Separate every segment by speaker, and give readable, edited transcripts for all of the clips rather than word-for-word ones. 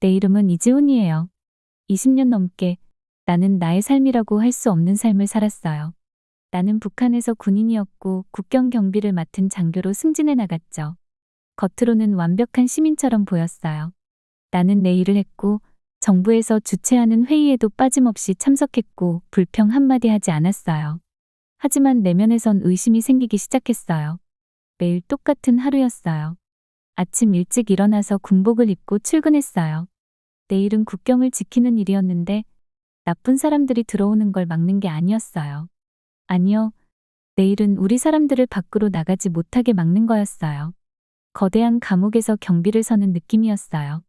Speaker 1: 내 이름은 이지훈이에요. 20년 넘게 나는 나의 삶이라고 할 수 없는 삶을 살았어요. 나는 북한에서 군인이었고 국경 경비를 맡은 장교로 승진해 나갔죠. 겉으로는 완벽한 시민처럼 보였어요. 나는 내 일을 했고 정부에서 주최하는 회의에도 빠짐없이 참석했고 불평 한마디 하지 않았어요. 하지만 내면에선 의심이 생기기 시작했어요. 매일 똑같은 하루였어요. 아침 일찍 일어나서 군복을 입고 출근했어요. 내일은 국경을 지키는 일이었는데 나쁜 사람들이 들어오는 걸 막는 게 아니었어요. 아니요. 내일은 우리 사람들을 밖으로 나가지 못하게 막는 거였어요. 거대한 감옥에서 경비를 서는 느낌이었어요.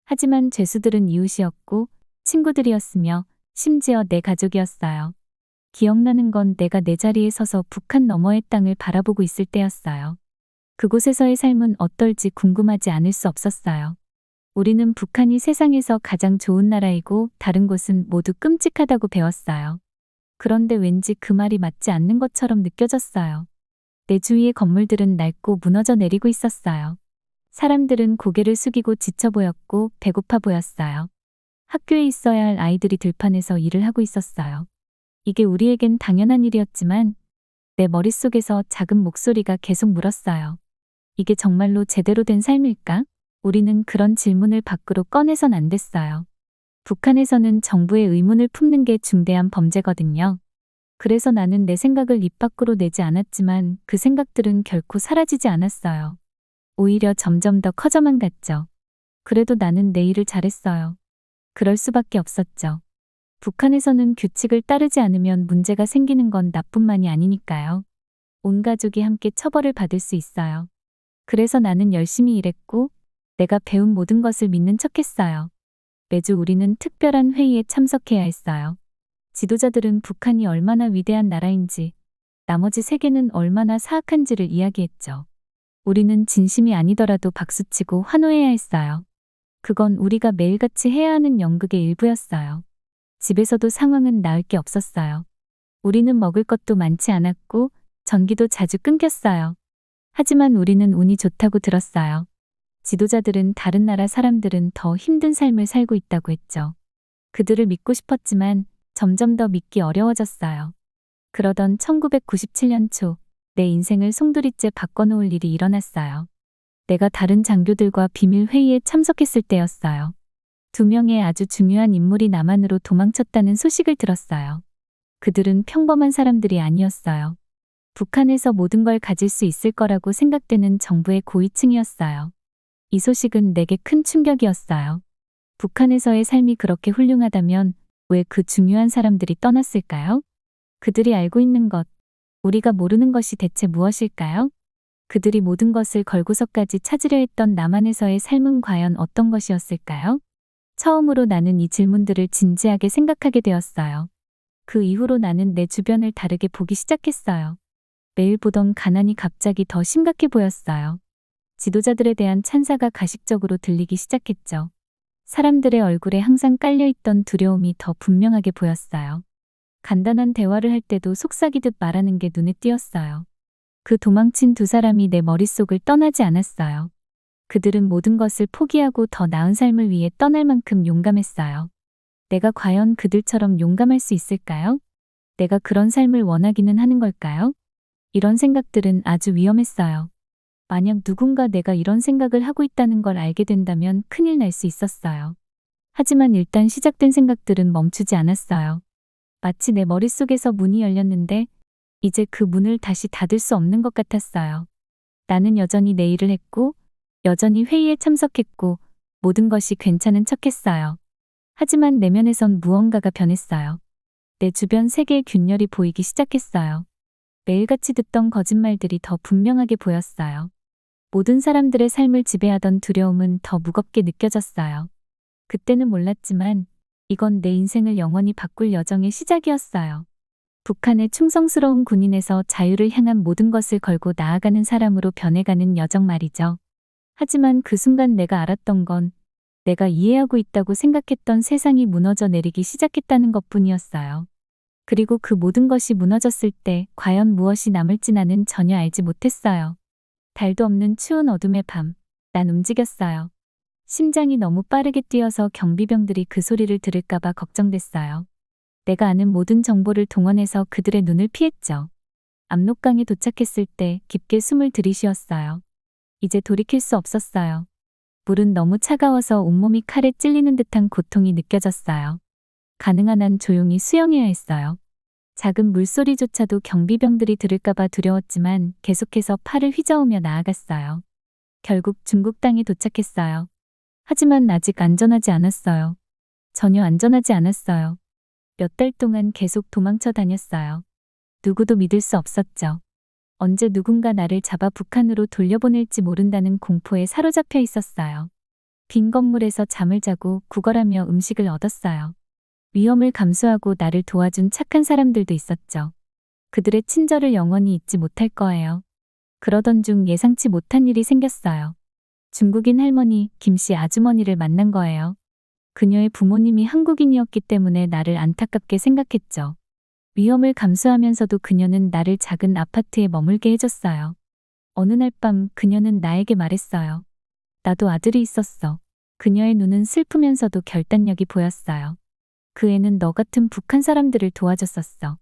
Speaker 1: 하지만 죄수들은 이웃이었고 친구들이었으며 심지어 내 가족이었어요. 기억나는 건 내가 내 자리에 서서 북한 너머의 땅을 바라보고 있을 때였어요. 그곳에서의 삶은 어떨지 궁금하지 않을 수 없었어요. 우리는 북한이 세상에서 가장 좋은 나라이고 다른 곳은 모두 끔찍하다고 배웠어요. 그런데 왠지 그 말이 맞지 않는 것처럼 느껴졌어요. 내 주위의 건물들은 낡고 무너져 내리고 있었어요. 사람들은 고개를 숙이고 지쳐 보였고 배고파 보였어요. 학교에 있어야 할 아이들이 들판에서 일을 하고 있었어요. 이게 우리에겐 당연한 일이었지만 내 머릿속에서 작은 목소리가 계속 물었어요. 이게 정말로 제대로 된 삶일까? 우리는 그런 질문을 밖으로 꺼내선 안 됐어요. 북한에서는 정부의 의문을 품는 게 중대한 범죄거든요. 그래서 나는 내 생각을 입 밖으로 내지 않았지만 그 생각들은 결코 사라지지 않았어요. 오히려 점점 더 커져만 갔죠. 그래도 나는 내 일을 잘했어요. 그럴 수밖에 없었죠. 북한에서는 규칙을 따르지 않으면 문제가 생기는 건 나뿐만이 아니니까요. 온 가족이 함께 처벌을 받을 수 있어요. 그래서 나는 열심히 일했고 내가 배운 모든 것을 믿는 척했어요. 매주 우리는 특별한 회의에 참석해야 했어요. 지도자들은 북한이 얼마나 위대한 나라인지, 나머지 세계는 얼마나 사악한지를 이야기했죠. 우리는 진심이 아니더라도 박수치고 환호해야 했어요. 그건 우리가 매일같이 해야 하는 연극의 일부였어요. 집에서도 상황은 나을 게 없었어요. 우리는 먹을 것도 많지 않았고 전기도 자주 끊겼어요. 하지만 우리는 운이 좋다고 들었어요. 지도자들은 다른 나라 사람들은 더 힘든 삶을 살고 있다고 했죠. 그들을 믿고 싶었지만 점점 더 믿기 어려워졌어요. 그러던 1997년 초, 내 인생을 송두리째 바꿔놓을 일이 일어났어요. 내가 다른 장교들과 비밀 회의에 참석했을 때였어요. 2명의 아주 중요한 인물이 남한으로 도망쳤다는 소식을 들었어요. 그들은 평범한 사람들이 아니었어요. 북한에서 모든 걸 가질 수 있을 거라고 생각되는 정부의 고위층이었어요. 이 소식은 내게 큰 충격이었어요. 북한에서의 삶이 그렇게 훌륭하다면 왜 그 중요한 사람들이 떠났을까요? 그들이 알고 있는 것, 우리가 모르는 것이 대체 무엇일까요? 그들이 모든 것을 걸고서까지 찾으려 했던 남한에서의 삶은 과연 어떤 것이었을까요? 처음으로 나는 이 질문들을 진지하게 생각하게 되었어요. 그 이후로 나는 내 주변을 다르게 보기 시작했어요. 매일 보던 가난이 갑자기 더 심각해 보였어요. 지도자들에 대한 찬사가 가식적으로 들리기 시작했죠. 사람들의 얼굴에 항상 깔려있던 두려움이 더 분명하게 보였어요. 간단한 대화를 할 때도 속삭이듯 말하는 게 눈에 띄었어요. 그 도망친 2사람이 내 머릿속을 떠나지 않았어요. 그들은 모든 것을 포기하고 더 나은 삶을 위해 떠날 만큼 용감했어요. 내가 과연 그들처럼 용감할 수 있을까요? 내가 그런 삶을 원하기는 하는 걸까요? 이런 생각들은 아주 위험했어요. 만약 누군가 내가 이런 생각을 하고 있다는 걸 알게 된다면 큰일 날 수 있었어요. 하지만 일단 시작된 생각들은 멈추지 않았어요. 마치 내 머릿속에서 문이 열렸는데 이제 그 문을 다시 닫을 수 없는 것 같았어요. 나는 여전히 내 일을 했고 여전히 회의에 참석했고 모든 것이 괜찮은 척했어요. 하지만 내면에선 무언가가 변했어요. 내 주변 세계의 균열이 보이기 시작했어요. 매일같이 듣던 거짓말들이 더 분명하게 보였어요. 모든 사람들의 삶을 지배하던 두려움은 더 무겁게 느껴졌어요. 그때는 몰랐지만 이건 내 인생을 영원히 바꿀 여정의 시작이었어요. 북한의 충성스러운 군인에서 자유를 향한 모든 것을 걸고 나아가는 사람으로 변해가는 여정 말이죠. 하지만 그 순간 내가 알았던 건 내가 이해하고 있다고 생각했던 세상이 무너져 내리기 시작했다는 것뿐이었어요. 그리고 그 모든 것이 무너졌을 때 과연 무엇이 남을지 나는 전혀 알지 못했어요. 달도 없는 추운 어둠의 밤, 난 움직였어요. 심장이 너무 빠르게 뛰어서 경비병들이 그 소리를 들을까봐 걱정됐어요. 내가 아는 모든 정보를 동원해서 그들의 눈을 피했죠. 압록강에 도착했을 때 깊게 숨을 들이쉬었어요. 이제 돌이킬 수 없었어요. 물은 너무 차가워서 온몸이 칼에 찔리는 듯한 고통이 느껴졌어요. 가능한 한 조용히 수영해야 했어요. 작은 물소리조차도 경비병들이 들을까봐 두려웠지만 계속해서 팔을 휘저으며 나아갔어요. 결국 중국 땅에 도착했어요. 하지만 아직 안전하지 않았어요. 전혀 안전하지 않았어요. 몇 달 동안 계속 도망쳐 다녔어요. 누구도 믿을 수 없었죠. 언제 누군가 나를 잡아 북한으로 돌려보낼지 모른다는 공포에 사로잡혀 있었어요. 빈 건물에서 잠을 자고 구걸하며 음식을 얻었어요. 위험을 감수하고 나를 도와준 착한 사람들도 있었죠. 그들의 친절을 영원히 잊지 못할 거예요. 그러던 중 예상치 못한 일이 생겼어요. 중국인 할머니 김씨 아주머니를 만난 거예요. 그녀의 부모님이 한국인이었기 때문에 나를 안타깝게 생각했죠. 위험을 감수하면서도 그녀는 나를 작은 아파트에 머물게 해줬어요. 어느 날 밤 그녀는 나에게 말했어요. 나도 아들이 있었어. 그녀의 눈은 슬프면서도 결단력이 보였어요. 그 애는 너 같은 북한 사람들을 도와줬었어.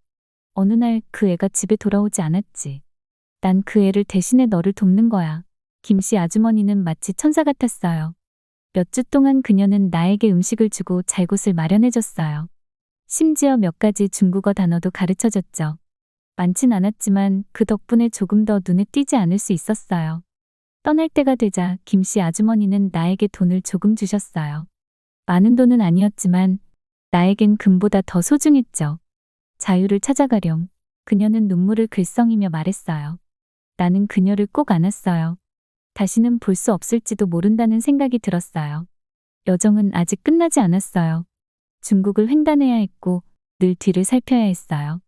Speaker 1: 어느 날 그 애가 집에 돌아오지 않았지. 난 그 애를 대신해 너를 돕는 거야. 김씨 아주머니는 마치 천사 같았어요. 몇 주 동안 그녀는 나에게 음식을 주고 잘 곳을 마련해줬어요. 심지어 몇 가지 중국어 단어도 가르쳐줬죠. 많진 않았지만 그 덕분에 조금 더 눈에 띄지 않을 수 있었어요. 떠날 때가 되자 김씨 아주머니는 나에게 돈을 조금 주셨어요. 많은 돈은 아니었지만 나에겐 금보다 더 소중했죠. 자유를 찾아가렴. 그녀는 눈물을 글썽이며 말했어요. 나는 그녀를 꼭 안았어요. 다시는 볼 수 없을지도 모른다는 생각이 들었어요. 여정은 아직 끝나지 않았어요. 중국을 횡단해야 했고 늘 뒤를 살펴야 했어요.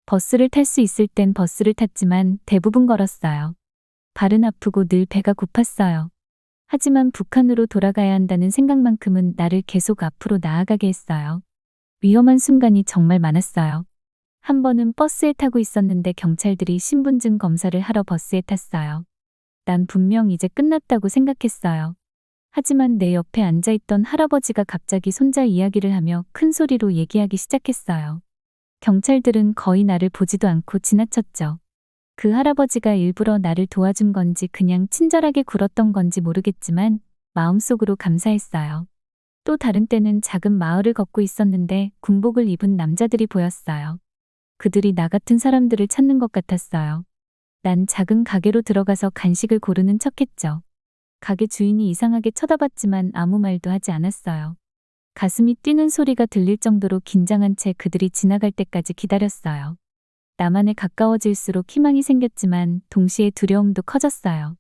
Speaker 1: 버스를 탈 수 있을 땐 버스를 탔지만 대부분 걸었어요. 발은 아프고 늘 배가 고팠어요. 하지만 북한으로 돌아가야 한다는 생각만큼은 나를 계속 앞으로 나아가게 했어요. 위험한 순간이 정말 많았어요. 한 번은 버스에 타고 있었는데 경찰들이 신분증 검사를 하러 버스에 탔어요. 난 분명 이제 끝났다고 생각했어요. 하지만 내 옆에 앉아있던 할아버지가 갑자기 손자 이야기를 하며 큰 소리로 얘기하기 시작했어요. 경찰들은 거의 나를 보지도 않고 지나쳤죠. 그 할아버지가 일부러 나를 도와준 건지 그냥 친절하게 굴었던 건지 모르겠지만 마음속으로 감사했어요. 또 다른 때는 작은 마을을 걷고 있었는데 군복을 입은 남자들이 보였어요. 그들이 나 같은 사람들을 찾는 것 같았어요. 난 작은 가게로 들어가서 간식을 고르는 척했죠. 가게 주인이 이상하게 쳐다봤지만 아무 말도 하지 않았어요. 가슴이 뛰는 소리가 들릴 정도로 긴장한 채 그들이 지나갈 때까지 기다렸어요. 나만에 가까워질수록 희망이 생겼지만 동시에 두려움도 커졌어요.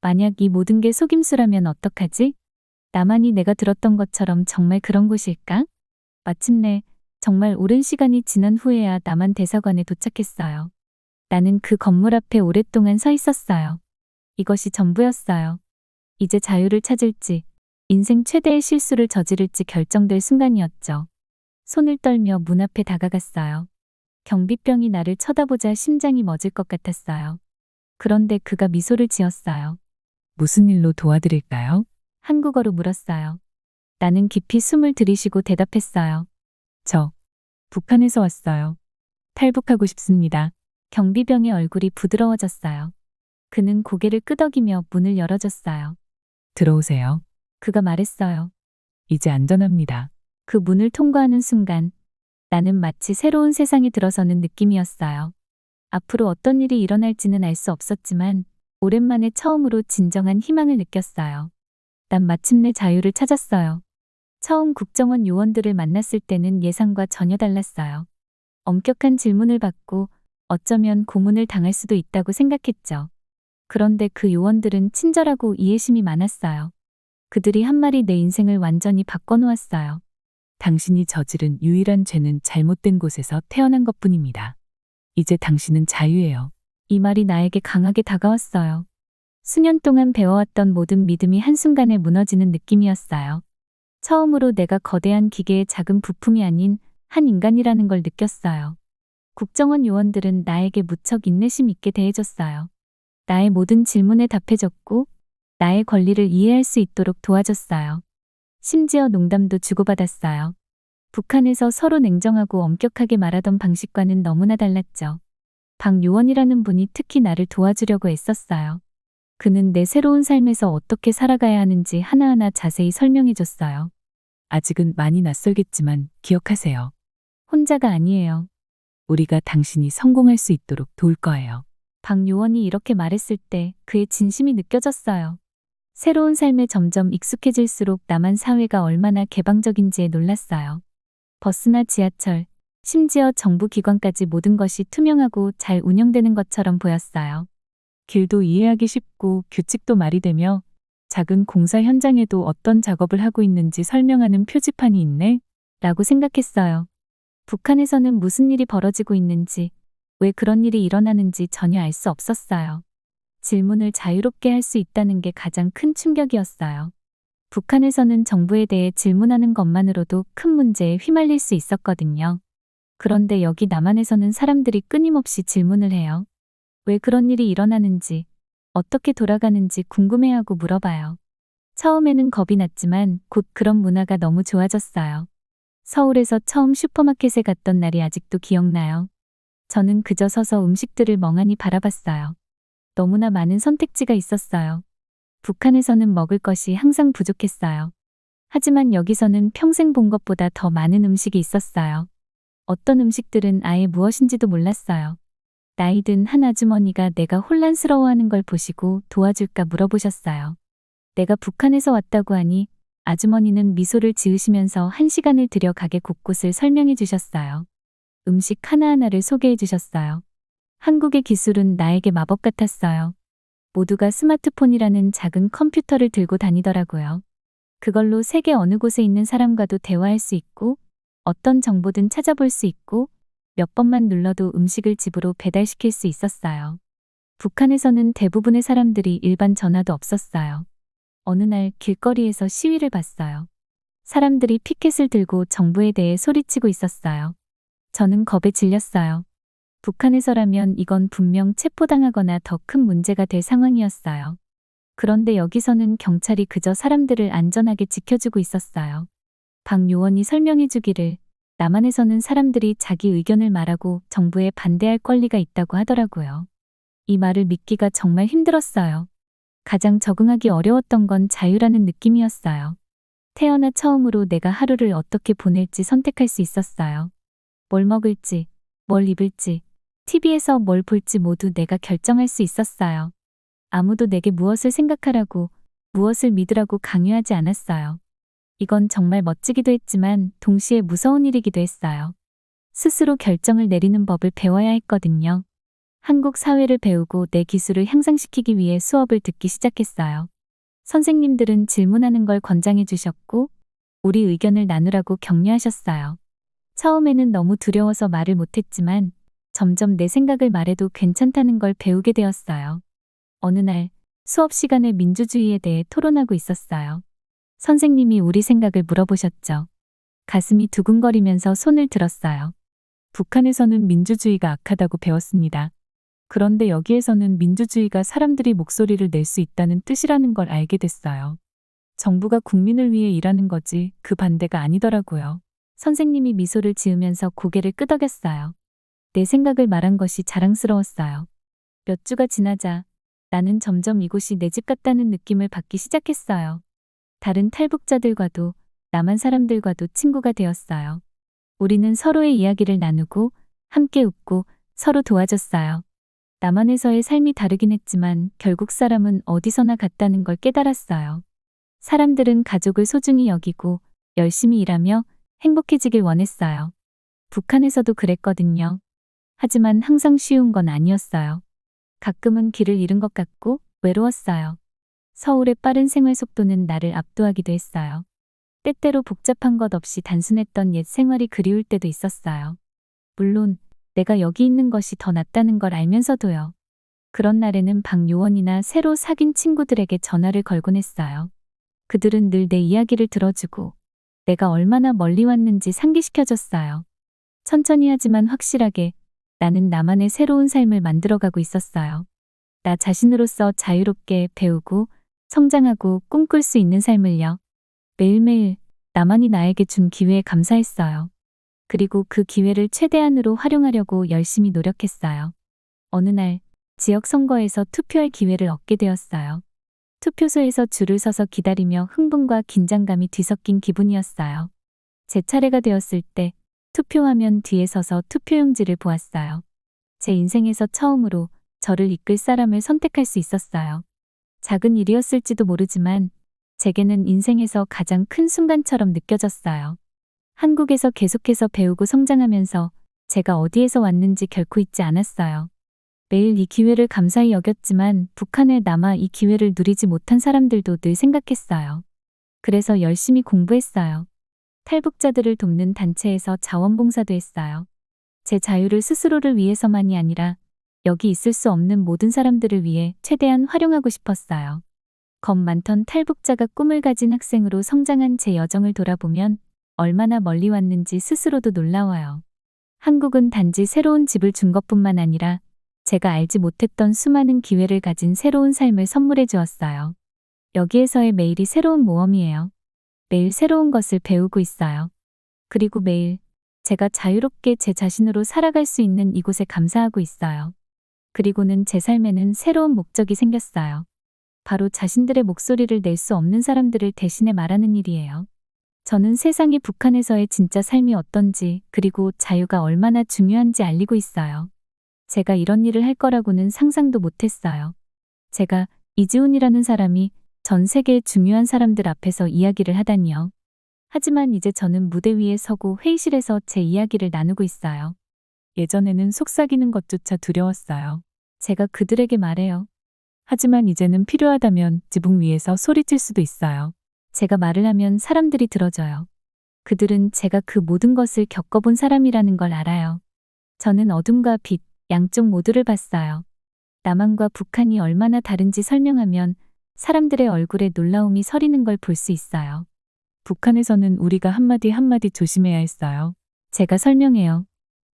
Speaker 1: 만약 이 모든 게 속임수라면 어떡하지? 나만이 내가 들었던 것처럼 정말 그런 곳일까? 마침내 정말 오랜 시간이 지난 후에야 남한 대사관에 도착했어요. 나는 그 건물 앞에 오랫동안 서 있었어요. 이것이 전부였어요. 이제 자유를 찾을지, 인생 최대의 실수를 저지를지 결정될 순간이었죠. 손을 떨며 문 앞에 다가갔어요. 경비병이 나를 쳐다보자 심장이 멎을 것 같았어요. 그런데 그가 미소를 지었어요. 무슨 일로 도와드릴까요? 한국어로 물었어요. 나는 깊이 숨을 들이쉬고 대답했어요. 저, 북한에서 왔어요. 탈북하고 싶습니다. 경비병의 얼굴이 부드러워졌어요. 그는 고개를 끄덕이며 문을 열어줬어요. 들어오세요. 그가 말했어요. 이제 안전합니다. 그 문을 통과하는 순간 나는 마치 새로운 세상에 들어서는 느낌이었어요. 앞으로 어떤 일이 일어날지는 알 수 없었지만 오랜만에 처음으로 진정한 희망을 느꼈어요. 난 마침내 자유를 찾았어요. 처음 국정원 요원들을 만났을 때는 예상과 전혀 달랐어요. 엄격한 질문을 받고 어쩌면 고문을 당할 수도 있다고 생각했죠. 그런데 그 요원들은 친절하고 이해심이 많았어요. 그들이 한 말이 내 인생을 완전히 바꿔놓았어요. 당신이 저지른 유일한 죄는 잘못된 곳에서 태어난 것뿐입니다. 이제 당신은 자유예요. 이 말이 나에게 강하게 다가왔어요. 수년 동안 배워왔던 모든 믿음이 한순간에 무너지는 느낌이었어요. 처음으로 내가 거대한 기계의 작은 부품이 아닌 한 인간이라는 걸 느꼈어요. 국정원 요원들은 나에게 무척 인내심 있게 대해줬어요. 나의 모든 질문에 답해줬고 나의 권리를 이해할 수 있도록 도와줬어요. 심지어 농담도 주고받았어요. 북한에서 서로 냉정하고 엄격하게 말하던 방식과는 너무나 달랐죠. 박요원이라는 분이 특히 나를 도와주려고 애썼어요. 그는 내 새로운 삶에서 어떻게 살아가야 하는지 하나하나 자세히 설명해줬어요. 아직은 많이 낯설겠지만 기억하세요. 혼자가 아니에요. 우리가 당신이 성공할 수 있도록 도울 거예요. 박요원이 이렇게 말했을 때 그의 진심이 느껴졌어요. 새로운 삶에 점점 익숙해질수록 남한 사회가 얼마나 개방적인지에 놀랐어요. 버스나 지하철, 심지어 정부 기관까지 모든 것이 투명하고 잘 운영되는 것처럼 보였어요. 길도 이해하기 쉽고 규칙도 말이 되며 작은 공사 현장에도 어떤 작업을 하고 있는지 설명하는 표지판이 있네? 라고 생각했어요. 북한에서는 무슨 일이 벌어지고 있는지, 왜 그런 일이 일어나는지 전혀 알 수 없었어요. 질문을 자유롭게 할 수 있다는 게 가장 큰 충격이었어요. 북한에서는 정부에 대해 질문하는 것만으로도 큰 문제에 휘말릴 수 있었거든요. 그런데 여기 남한에서는 사람들이 끊임없이 질문을 해요. 왜 그런 일이 일어나는지, 어떻게 돌아가는지 궁금해하고 물어봐요. 처음에는 겁이 났지만 곧 그런 문화가 너무 좋아졌어요. 서울에서 처음 슈퍼마켓에 갔던 날이 아직도 기억나요. 저는 그저 서서 음식들을 멍하니 바라봤어요. 너무나 많은 선택지가 있었어요. 북한에서는 먹을 것이 항상 부족했어요. 하지만 여기서는 평생 본 것보다 더 많은 음식이 있었어요. 어떤 음식들은 아예 무엇인지도 몰랐어요. 나이 든 한 아주머니가 내가 혼란스러워하는 걸 보시고 도와줄까 물어보셨어요. 내가 북한에서 왔다고 하니 아주머니는 미소를 지으시면서 1시간을 들여 가게 곳곳을 설명해 주셨어요. 음식 하나하나를 소개해 주셨어요. 한국의 기술은 나에게 마법 같았어요. 모두가 스마트폰이라는 작은 컴퓨터를 들고 다니더라고요. 그걸로 세계 어느 곳에 있는 사람과도 대화할 수 있고 어떤 정보든 찾아볼 수 있고 몇 번만 눌러도 음식을 집으로 배달시킬 수 있었어요. 북한에서는 대부분의 사람들이 일반 전화도 없었어요. 어느 날 길거리에서 시위를 봤어요. 사람들이 피켓을 들고 정부에 대해 소리치고 있었어요. 저는 겁에 질렸어요. 북한에서라면 이건 분명 체포당하거나 더 큰 문제가 될 상황이었어요. 그런데 여기서는 경찰이 그저 사람들을 안전하게 지켜주고 있었어요. 박요원이 설명해 주기를 남한에서는 사람들이 자기 의견을 말하고 정부에 반대할 권리가 있다고 하더라고요. 이 말을 믿기가 정말 힘들었어요. 가장 적응하기 어려웠던 건 자유라는 느낌이었어요. 태어나 처음으로 내가 하루를 어떻게 보낼지 선택할 수 있었어요. 뭘 먹을지, 뭘 입을지, TV에서 뭘 볼지 모두 내가 결정할 수 있었어요. 아무도 내게 무엇을 생각하라고, 무엇을 믿으라고 강요하지 않았어요. 이건 정말 멋지기도 했지만 동시에 무서운 일이기도 했어요. 스스로 결정을 내리는 법을 배워야 했거든요. 한국 사회를 배우고 내 기술을 향상시키기 위해 수업을 듣기 시작했어요. 선생님들은 질문하는 걸 권장해 주셨고 우리 의견을 나누라고 격려하셨어요. 처음에는 너무 두려워서 말을 못했지만 점점 내 생각을 말해도 괜찮다는 걸 배우게 되었어요. 어느 날 수업 시간에 민주주의에 대해 토론하고 있었어요. 선생님이 우리 생각을 물어보셨죠. 가슴이 두근거리면서 손을 들었어요. 북한에서는 민주주의가 악하다고 배웠습니다. 그런데 여기에서는 민주주의가 사람들이 목소리를 낼 수 있다는 뜻이라는 걸 알게 됐어요. 정부가 국민을 위해 일하는 거지 그 반대가 아니더라고요. 선생님이 미소를 지으면서 고개를 끄덕였어요. 내 생각을 말한 것이 자랑스러웠어요. 몇 주가 지나자 나는 점점 이곳이 내 집 같다는 느낌을 받기 시작했어요. 다른 탈북자들과도 남한 사람들과도 친구가 되었어요. 우리는 서로의 이야기를 나누고 함께 웃고 서로 도와줬어요. 남한에서의 삶이 다르긴 했지만 결국 사람은 어디서나 같다는 걸 깨달았어요. 사람들은 가족을 소중히 여기고 열심히 일하며 행복해지길 원했어요. 북한에서도 그랬거든요. 하지만 항상 쉬운 건 아니었어요. 가끔은 길을 잃은 것 같고 외로웠어요. 서울의 빠른 생활 속도는 나를 압도하기도 했어요. 때때로 복잡한 것 없이 단순했던 옛 생활이 그리울 때도 있었어요. 물론 내가 여기 있는 것이 더 낫다는 걸 알면서도요. 그런 날에는 박요원이나 새로 사귄 친구들에게 전화를 걸곤 했어요. 그들은 늘 내 이야기를 들어주고 내가 얼마나 멀리 왔는지 상기시켜줬어요. 천천히 하지만 확실하게 나는 나만의 새로운 삶을 만들어가고 있었어요. 나 자신으로서 자유롭게 배우고 성장하고 꿈꿀 수 있는 삶을요. 매일매일 나만이 나에게 준 기회에 감사했어요. 그리고 그 기회를 최대한으로 활용하려고 열심히 노력했어요. 어느 날 지역 선거에서 투표할 기회를 얻게 되었어요. 투표소에서 줄을 서서 기다리며 흥분과 긴장감이 뒤섞인 기분이었어요. 제 차례가 되었을 때 투표화면 뒤에 서서 투표용지를 보았어요. 제 인생에서 처음으로 저를 이끌 사람을 선택할 수 있었어요. 작은 일이었을지도 모르지만 제게는 인생에서 가장 큰 순간처럼 느껴졌어요. 한국에서 계속해서 배우고 성장하면서 제가 어디에서 왔는지 결코 잊지 않았어요. 매일 이 기회를 감사히 여겼지만 북한에 남아 이 기회를 누리지 못한 사람들도 늘 생각했어요. 그래서 열심히 공부했어요. 탈북자들을 돕는 단체에서 자원봉사도 했어요. 제 자유를 스스로를 위해서만이 아니라 여기 있을 수 없는 모든 사람들을 위해 최대한 활용하고 싶었어요. 겁 많던 탈북자가 꿈을 가진 학생으로 성장한 제 여정을 돌아보면 얼마나 멀리 왔는지 스스로도 놀라워요. 한국은 단지 새로운 집을 준 것뿐만 아니라 제가 알지 못했던 수많은 기회를 가진 새로운 삶을 선물해 주었어요. 여기에서의 매일이 새로운 모험이에요. 매일 새로운 것을 배우고 있어요. 그리고 매일 제가 자유롭게 제 자신으로 살아갈 수 있는 이곳에 감사하고 있어요. 그리고는 제 삶에는 새로운 목적이 생겼어요. 바로 자신들의 목소리를 낼 수 없는 사람들을 대신해 말하는 일이에요. 저는 세상이 북한에서의 진짜 삶이 어떤지 그리고 자유가 얼마나 중요한지 알리고 있어요. 제가 이런 일을 할 거라고는 상상도 못했어요. 제가 이지훈이라는 사람이 전 세계의 중요한 사람들 앞에서 이야기를 하다니요. 하지만 이제 저는 무대 위에 서고 회의실에서 제 이야기를 나누고 있어요. 예전에는 속삭이는 것조차 두려웠어요. 제가 그들에게 말해요. 하지만 이제는 필요하다면 지붕 위에서 소리칠 수도 있어요. 제가 말을 하면 사람들이 들어줘요. 그들은 제가 그 모든 것을 겪어본 사람이라는 걸 알아요. 저는 어둠과 빛, 양쪽 모두를 봤어요. 남한과 북한이 얼마나 다른지 설명하면 사람들의 얼굴에 놀라움이 서리는 걸 볼 수 있어요. 북한에서는 우리가 한마디 한마디 조심해야 했어요. 제가 설명해요.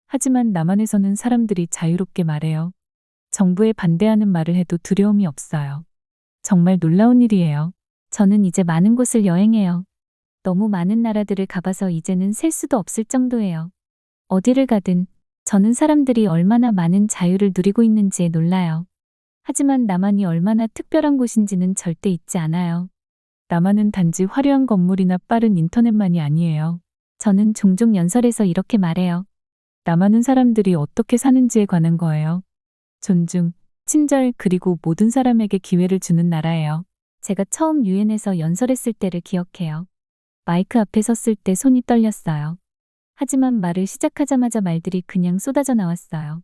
Speaker 1: 하지만 남한에서는 사람들이 자유롭게 말해요. 정부에 반대하는 말을 해도 두려움이 없어요. 정말 놀라운 일이에요. 저는 이제 많은 곳을 여행해요. 너무 많은 나라들을 가봐서 이제는 셀 수도 없을 정도예요. 어디를 가든 저는 사람들이 얼마나 많은 자유를 누리고 있는지에 놀라요. 하지만 남한이 얼마나 특별한 곳인지는 절대 잊지 않아요. 남한은 단지 화려한 건물이나 빠른 인터넷만이 아니에요. 저는 종종 연설에서 이렇게 말해요. 남한은 사람들이 어떻게 사는지에 관한 거예요. 존중, 친절 그리고 모든 사람에게 기회를 주는 나라예요. 제가 처음 유엔에서 연설했을 때를 기억해요. 마이크 앞에 섰을 때 손이 떨렸어요. 하지만 말을 시작하자마자 말들이 그냥 쏟아져 나왔어요.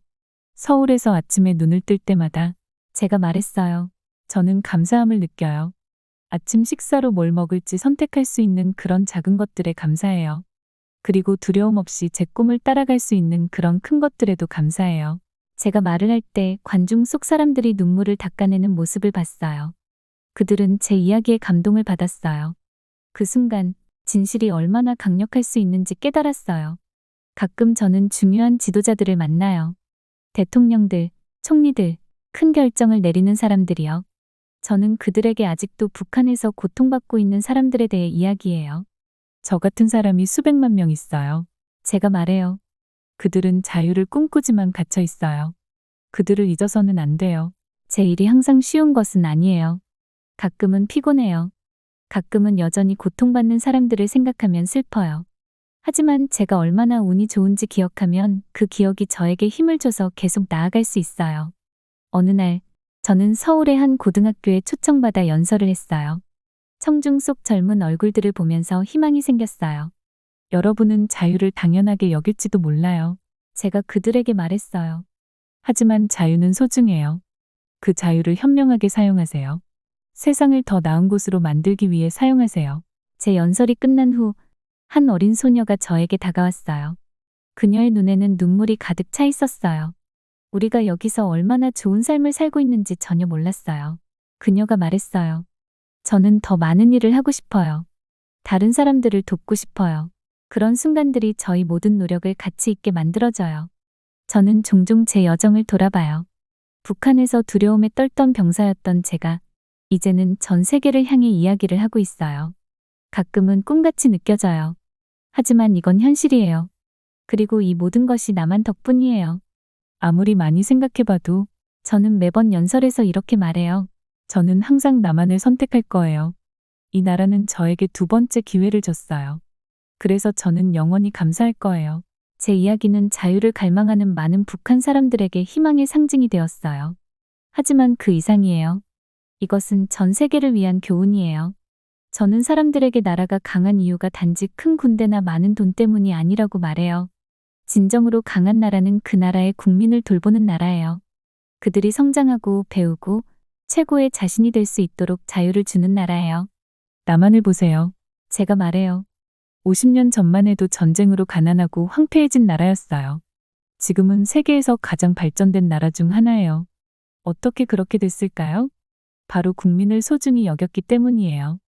Speaker 1: 서울에서 아침에 눈을 뜰 때마다 제가 말했어요. 저는 감사함을 느껴요. 아침 식사로 뭘 먹을지 선택할 수 있는 그런 작은 것들에 감사해요. 그리고 두려움 없이 제 꿈을 따라갈 수 있는 그런 큰 것들에도 감사해요. 제가 말을 할 때 관중 속 사람들이 눈물을 닦아내는 모습을 봤어요. 그들은 제 이야기에 감동을 받았어요. 그 순간 진실이 얼마나 강력할 수 있는지 깨달았어요. 가끔 저는 중요한 지도자들을 만나요. 대통령들, 총리들, 큰 결정을 내리는 사람들이요. 저는 그들에게 아직도 북한에서 고통받고 있는 사람들에 대해 이야기해요. 저 같은 사람이 수백만 명 있어요. 제가 말해요. 그들은 자유를 꿈꾸지만 갇혀 있어요. 그들을 잊어서는 안 돼요. 제 일이 항상 쉬운 것은 아니에요. 가끔은 피곤해요. 가끔은 여전히 고통받는 사람들을 생각하면 슬퍼요. 하지만 제가 얼마나 운이 좋은지 기억하면 그 기억이 저에게 힘을 줘서 계속 나아갈 수 있어요. 어느 날 저는 서울의 한 고등학교에 초청받아 연설을 했어요. 청중 속 젊은 얼굴들을 보면서 희망이 생겼어요. 여러분은 자유를 당연하게 여길지도 몰라요. 제가 그들에게 말했어요. 하지만 자유는 소중해요. 그 자유를 현명하게 사용하세요. 세상을 더 나은 곳으로 만들기 위해 사용하세요. 제 연설이 끝난 후 한 어린 소녀가 저에게 다가왔어요. 그녀의 눈에는 눈물이 가득 차 있었어요. 우리가 여기서 얼마나 좋은 삶을 살고 있는지 전혀 몰랐어요. 그녀가 말했어요. 저는 더 많은 일을 하고 싶어요. 다른 사람들을 돕고 싶어요. 그런 순간들이 저희 모든 노력을 가치 있게 만들어줘요. 저는 종종 제 여정을 돌아봐요. 북한에서 두려움에 떨던 병사였던 제가 이제는 전 세계를 향해 이야기를 하고 있어요. 가끔은 꿈같이 느껴져요. 하지만 이건 현실이에요. 그리고 이 모든 것이 나만 덕분이에요. 아무리 많이 생각해봐도 저는 매번 연설에서 이렇게 말해요. 저는 항상 나만을 선택할 거예요. 이 나라는 저에게 두 번째 기회를 줬어요. 그래서 저는 영원히 감사할 거예요. 제 이야기는 자유를 갈망하는 많은 북한 사람들에게 희망의 상징이 되었어요. 하지만 그 이상이에요. 이것은 전 세계를 위한 교훈이에요. 저는 사람들에게 나라가 강한 이유가 단지 큰 군대나 많은 돈 때문이 아니라고 말해요. 진정으로 강한 나라는 그 나라의 국민을 돌보는 나라예요. 그들이 성장하고 배우고 최고의 자신이 될 수 있도록 자유를 주는 나라예요. 남한을 보세요. 제가 말해요. 50년 전만 해도 전쟁으로 가난하고 황폐해진 나라였어요. 지금은 세계에서 가장 발전된 나라 중 하나예요. 어떻게 그렇게 됐을까요? 바로 국민을 소중히 여겼기 때문이에요.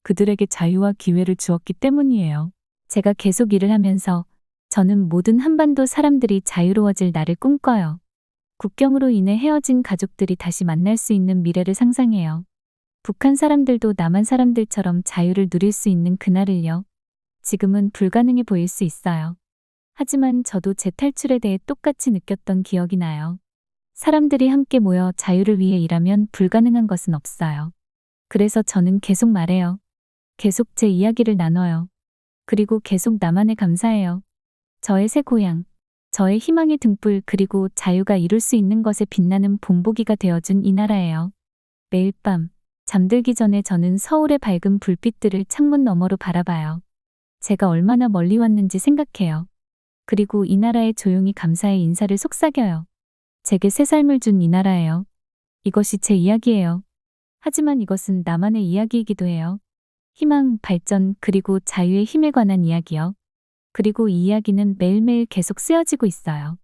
Speaker 1: 그들에게 자유와 기회를 주었기 때문이에요. 제가 계속 일을 하면서 저는 모든 한반도 사람들이 자유로워질 날을 꿈꿔요. 국경으로 인해 헤어진 가족들이 다시 만날 수 있는 미래를 상상해요. 북한 사람들도 남한 사람들처럼 자유를 누릴 수 있는 그날을요. 지금은 불가능해 보일 수 있어요. 하지만 저도 제 탈출에 대해 똑같이 느꼈던 기억이 나요. 사람들이 함께 모여 자유를 위해 일하면 불가능한 것은 없어요. 그래서 저는 계속 말해요. 계속 제 이야기를 나눠요. 그리고 계속 나만에 감사해요. 저의 새 고향, 저의 희망의 등불 그리고 자유가 이룰 수 있는 것에 빛나는 본보기가 되어준 이 나라예요. 매일 밤, 잠들기 전에 저는 서울의 밝은 불빛들을 창문 너머로 바라봐요. 제가 얼마나 멀리 왔는지 생각해요. 그리고 이 나라에 조용히 감사의 인사를 속삭여요. 제게 새 삶을 준 이 나라예요. 이것이 제 이야기예요. 하지만 이것은 나만의 이야기이기도 해요. 희망, 발전, 그리고 자유의 힘에 관한 이야기요. 그리고 이 이야기는 매일매일 계속 쓰여지고 있어요.